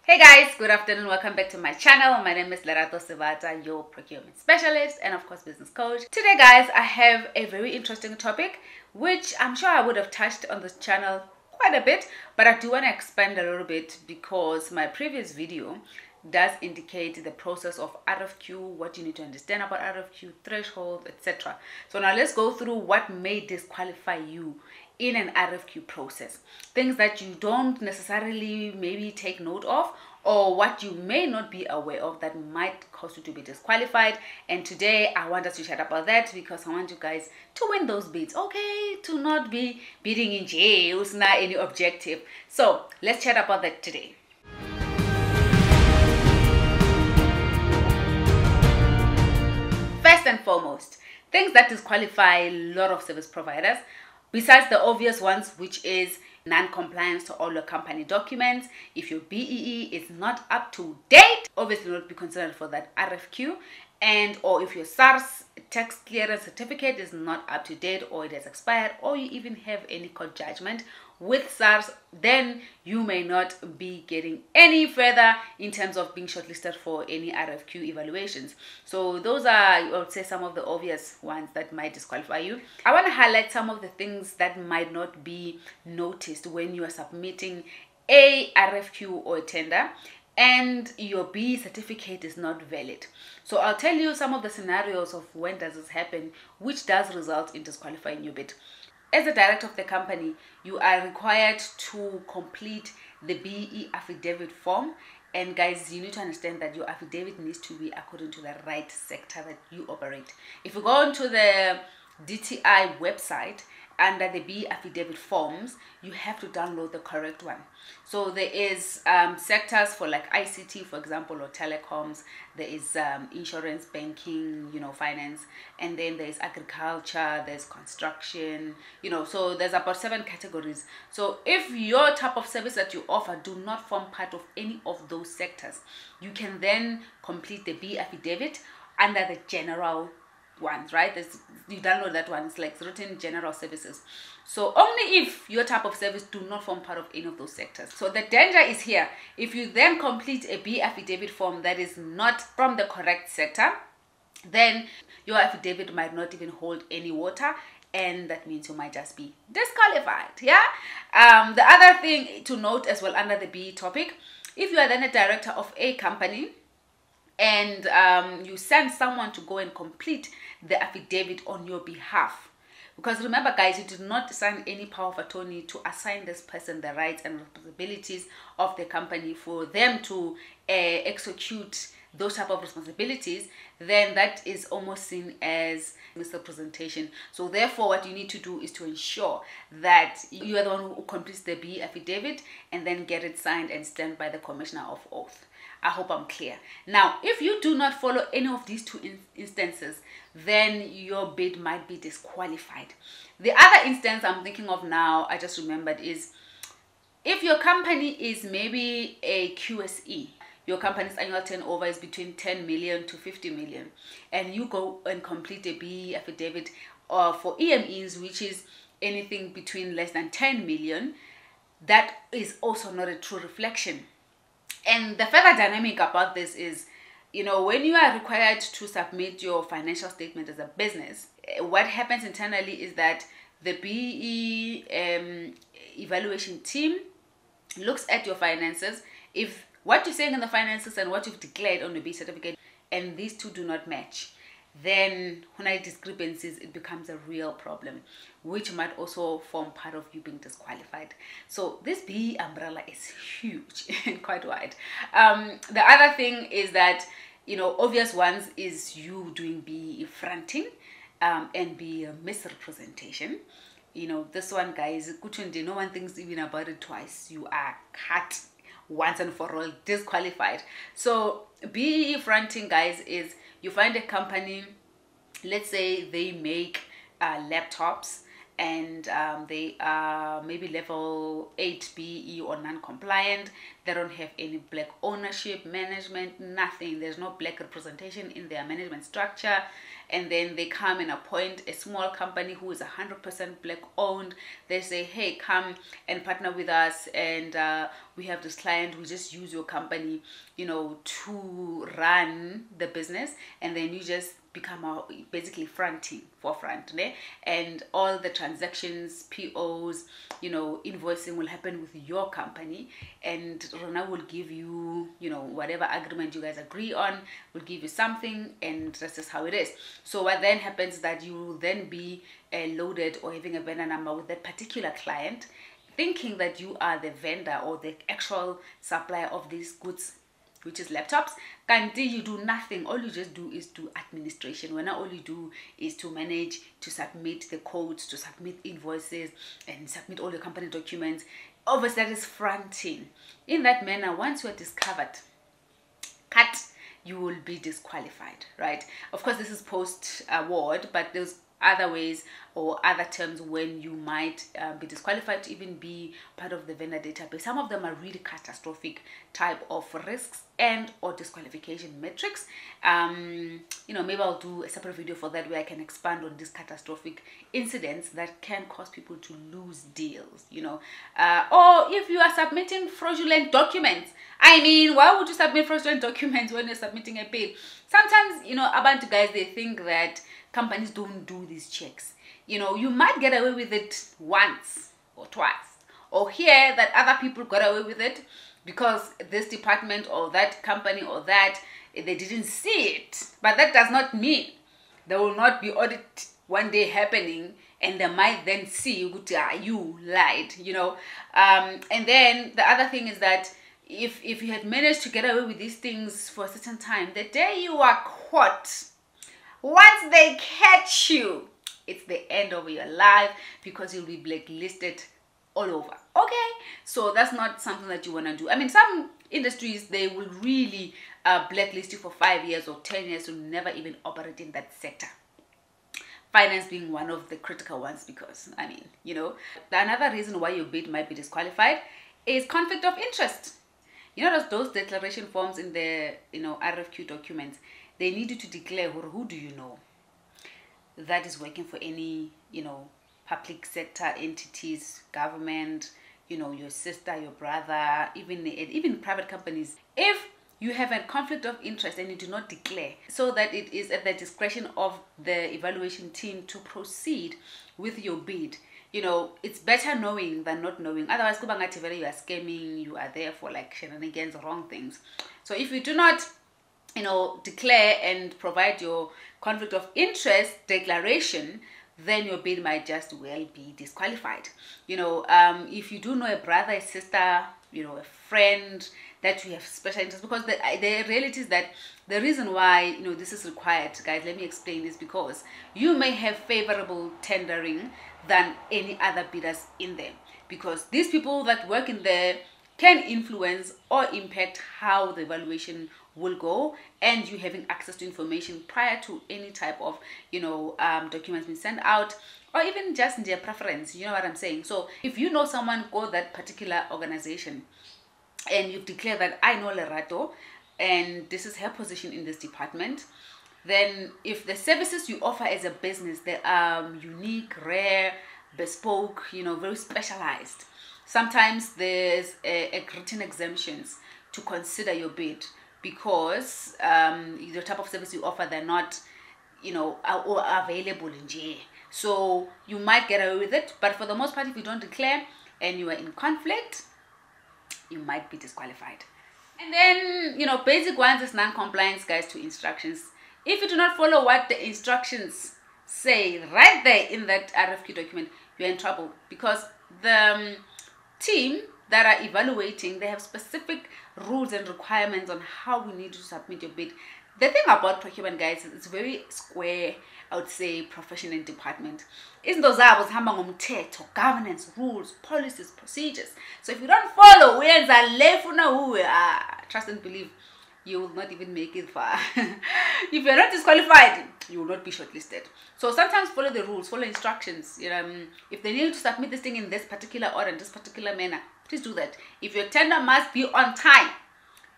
Hey guys, good afternoon. Welcome back to my channel. My name is Lerato Sevata, your procurement specialist and of course business coach. Today guys, I have a very interesting topic which I'm sure I would have touched on this channel quite a bit, but I do want to expand a little bit because my previous video does indicate the process of RFQ, what you need to understand about RFQ, threshold, etc. So now let's go through what may disqualify you in an RFQ process. Things that you don't necessarily maybe take note of, or what you may not be aware of that might cause you to be disqualified. And today I want us to chat about that because I want you guys to win those bids, okay? To not be bidding in jail, it's not any objective. So let's chat about that today. First and foremost, things that disqualify a lot of service providers, besides the obvious ones, which is non-compliance to all your company documents. If your BEE is not up to date, obviously not be considered for that RFQ. And or if your SARS tax clearance certificate is not up to date, or it has expired, or you even have any court judgment with SARS, then you may not be getting any further in terms of being shortlisted for any RFQ evaluations. So those are, I would say, some of the obvious ones that might disqualify you. I want to highlight some of the things that might not be noticed when you are submitting a RFQ or a tender and your B certificate is not valid. So I'll tell you some of the scenarios of when does this happen, which does result in disqualifying your bid. As a director of the company, you are required to complete the BE affidavit form. And guys, you need to understand that your affidavit needs to be according to the right sector that you operate. If you go onto the DTI website, under the B affidavit forms, you have to download the correct one. So there is sectors for like ICT, for example, or telecoms. There is insurance, banking, finance, and then there's agriculture, there's construction, so there's about 7 categories. So if your type of service that you offer do not form part of any of those sectors, you can then complete the B affidavit under the general ones, right? You download that one. It's like written general services. So only if your type of service do not form part of any of those sectors. So the danger is here. If you then complete a B affidavit form that is not from the correct sector, then your affidavit might not even hold any water, and that means you might just be disqualified. Yeah. The other thing to note as well under the B topic, if you are then a director of a company and you send someone to go and complete the affidavit on your behalf, because remember guys, you did not sign any power of attorney to assign this person the rights and responsibilities of the company for them to execute those type of responsibilities, then that is almost seen as misrepresentation. So therefore what you need to do is to ensure that you are the one who completes the B affidavit and then get it signed and stamped by the commissioner of oath. I hope I'm clear. Now, if you do not follow any of these two instances, then your bid might be disqualified. The other instance I'm thinking of now, I just remembered, is if your company is maybe a QSE, your company's annual turnover is between 10 million to 50 million, and you go and complete a B affidavit for EMEs, which is anything between less than 10 million, that is also not a true reflection. And the further dynamic about this is, when you are required to submit your financial statement as a business, what happens internally is that the BE evaluation team looks at your finances. If what you're saying in the finances and what you've declared on the B certificate, and these two do not match, then when I discrepancies, it becomes a real problem, which might also form part of you being disqualified. So this B umbrella is huge and quite wide. The other thing is that, obvious ones is you doing B fronting and B misrepresentation. This one, guys, no one thinks even about it twice. You are cut once and for all, disqualified. So B fronting, guys, is you find a company, let's say they make laptops, and they are maybe level 8 BE or non-compliant. They don't have any black ownership, management, nothing. There's no black representation in their management structure. And then they come and appoint a small company who is 100% black owned. They say, hey, come and partner with us, and we have this client. We just use your company, you know, to run the business, and then you just become basically forefront, né? And all the transactions, POs, you know, invoicing will happen with your company, and Rona will give you, you know, whatever agreement you guys agree on, will give you something, and that's just how it is. So what then happens is that you will then be loaded or having a vendor number with that particular client, thinking that you are the vendor or the actual supplier of these goods, which is laptops. Until you do nothing, all you just do is do administration. When all you do is to manage, to submit the codes, to submit invoices, and submit all the company documents. Obviously, that is fronting. In that manner, once you are discovered, you will be disqualified, right? Of course, this is post-award, but there's other ways or other terms when you might be disqualified to even be part of the vendor database. Some of them are really catastrophic type of risks and or disqualification metrics. You know, maybe I'll do a separate video for that where I can expand on these catastrophic incidents that can cause people to lose deals, you know. Or if you are submitting fraudulent documents, I mean, why would you submit fraudulent documents when you're submitting a bid? Sometimes, you know, abantu guys, they think that companies don't do these checks. You know, you might get away with it once or twice, or hear that other people got away with it because this department or that company or that, they didn't see it. But that does not mean there will not be audit one day happening, and they might then see you lied, you know. And then the other thing is that if you had managed to get away with these things for a certain time, the day you are caught, once they catch you, it's the end of your life, because you'll be blacklisted all over. Okay, so that's not something that you want to do. I mean, some industries, they will really blacklist you for 5 years or 10 years to never even operate in that sector. Finance being one of the critical ones, because I mean, you know, another reason why your bid might be disqualified is conflict of interest. You know, those declaration forms in the, you know, RFQ documents, they need you to declare who do you know that is working for any, you know, public sector entities, government, you know, your sister, your brother, even private companies. If you have a conflict of interest and you do not declare, so that it is at the discretion of the evaluation team to proceed with your bid, you know, it's better knowing than not knowing. Otherwise, you are scamming, you are there for like shenanigans, wrong things. So if you do not, you know, declare and provide your conflict of interest declaration, then your bid might just well be disqualified. You know, if you do know a brother, a sister, you know, a friend that you have special interest, because the reality is that the reason why, you know, this is required, guys, let me explain this, because you may have favorable tendering than any other bidders in there, because these people that work in there can influence or impact how the evaluation will go, and you having access to information prior to any type of, you know, documents being sent out, or even just their preference. You know what I'm saying? So if you know someone go that particular organization and you've declared that I know Lerato and this is her position in this department, then if the services you offer as a business, they are unique, rare, bespoke, you know, very specialized, sometimes there's a written exemptions to consider your bid, because the type of service you offer, they're not, you know, are available in J. So you might get away with it, but for the most part, if you don't declare and you are in conflict, you might be disqualified. And then, you know, basic ones is non-compliance, guys, to instructions. If you do not follow what the instructions say right there in that RFQ document, you're in trouble, because the team that are evaluating, they have specific rules and requirements on how we need to submit your bid. The thing about procurement, guys, is it's very square, I would say, profession and department. Izinto zabo zihamba ngomthetho, governance, rules, policies, procedures. So if you don't follow, trust and believe, you will not even make it far. If you're not disqualified, you will not be shortlisted. So sometimes follow the rules, follow instructions. If they need you to submit this thing in this particular order, in this particular manner, please do that. If your tender must be on time,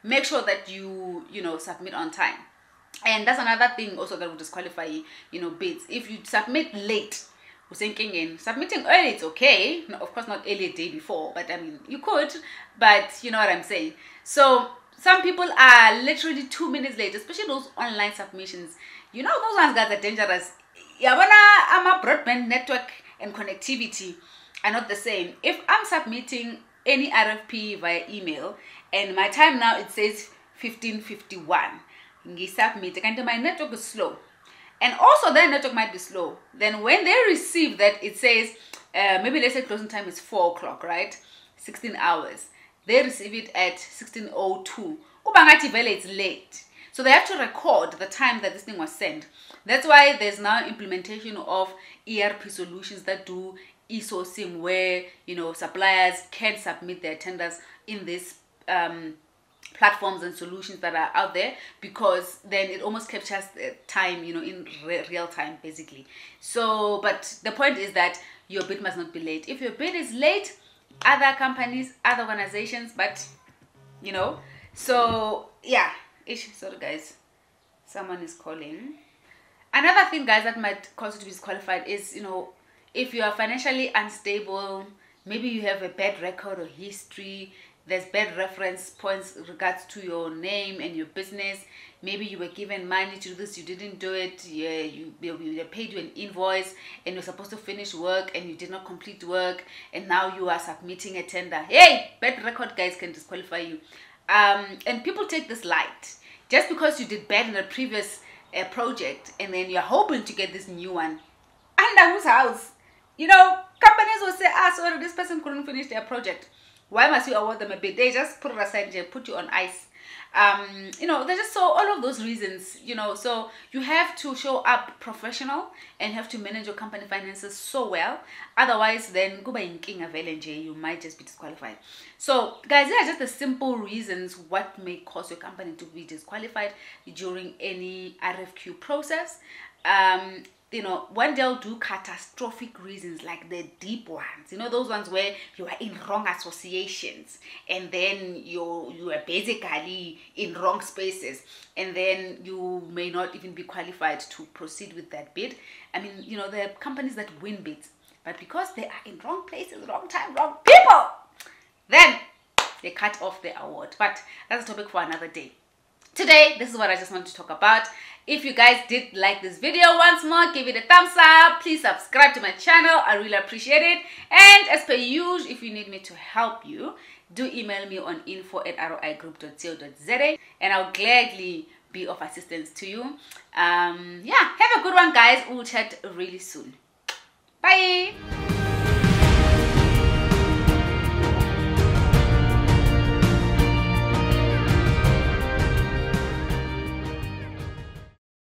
make sure that you submit on time. And that's another thing also that will disqualify bids. If you submit late, we're thinking in submitting early, it's okay. No, of course not early a day before, but I mean you could, but you know what I'm saying. So some people are literally 2 minutes late, especially those online submissions. Those ones, guys, are dangerous. I'm a broadband network and connectivity are not the same. If I'm submitting any RFP via email and my time now it says 15:51, submit, and my network is slow, and also their network might be slow, then when they receive that it says maybe let's say closing time is 4 o'clock, right? 16 hours. They receive it at 16:02. It's late. So they have to record the time that this thing was sent. That's why there's now implementation of ERP solutions that do e-sourcing, where suppliers can submit their tenders in this platforms and solutions that are out there, because then it almost captures the time in real time basically. So but the point is that your bid must not be late. If your bid is late, other companies, other organizations, but so yeah, sorry guys, someone is calling. Another thing, guys, that might cause you to be disqualified is if you are financially unstable, maybe you have a bad record or history, there's bad reference points in regards to your name and your business. Maybe you were given money to do this, you didn't do it. Yeah, you paid you an invoice and you're supposed to finish work and you did not complete work, and now you are submitting a tender. Hey, bad record, guys, can disqualify you. And people take this light. Just because you did bad in a previous project and then you're hoping to get this new one, under whose house? Companies will say, sorry, this person couldn't finish their project. Why must you award them a bid? They just put it aside and put you on ice. They're just so all of those reasons, so you have to show up professional and have to manage your company finances so well. Otherwise, then you might just be disqualified. So guys, these are just the simple reasons what may cause your company to be disqualified during any RFQ process. When they'll do catastrophic reasons, like the deep ones, those ones where you are in wrong associations and then you are basically in wrong spaces, and then you may not even be qualified to proceed with that bid. I mean, there are companies that win bids, but because they are in wrong places, wrong time, wrong people, then they cut off the award. But that's a topic for another day. Today, this is what I just wanted to talk about. If you guys did like this video, once more, give it a thumbs up. Please subscribe to my channel. I really appreciate it. And as per usual, if you need me to help you, do email me on info@roigroup.co.za and I'll gladly be of assistance to you. Yeah, have a good one, guys. We'll chat really soon. Bye.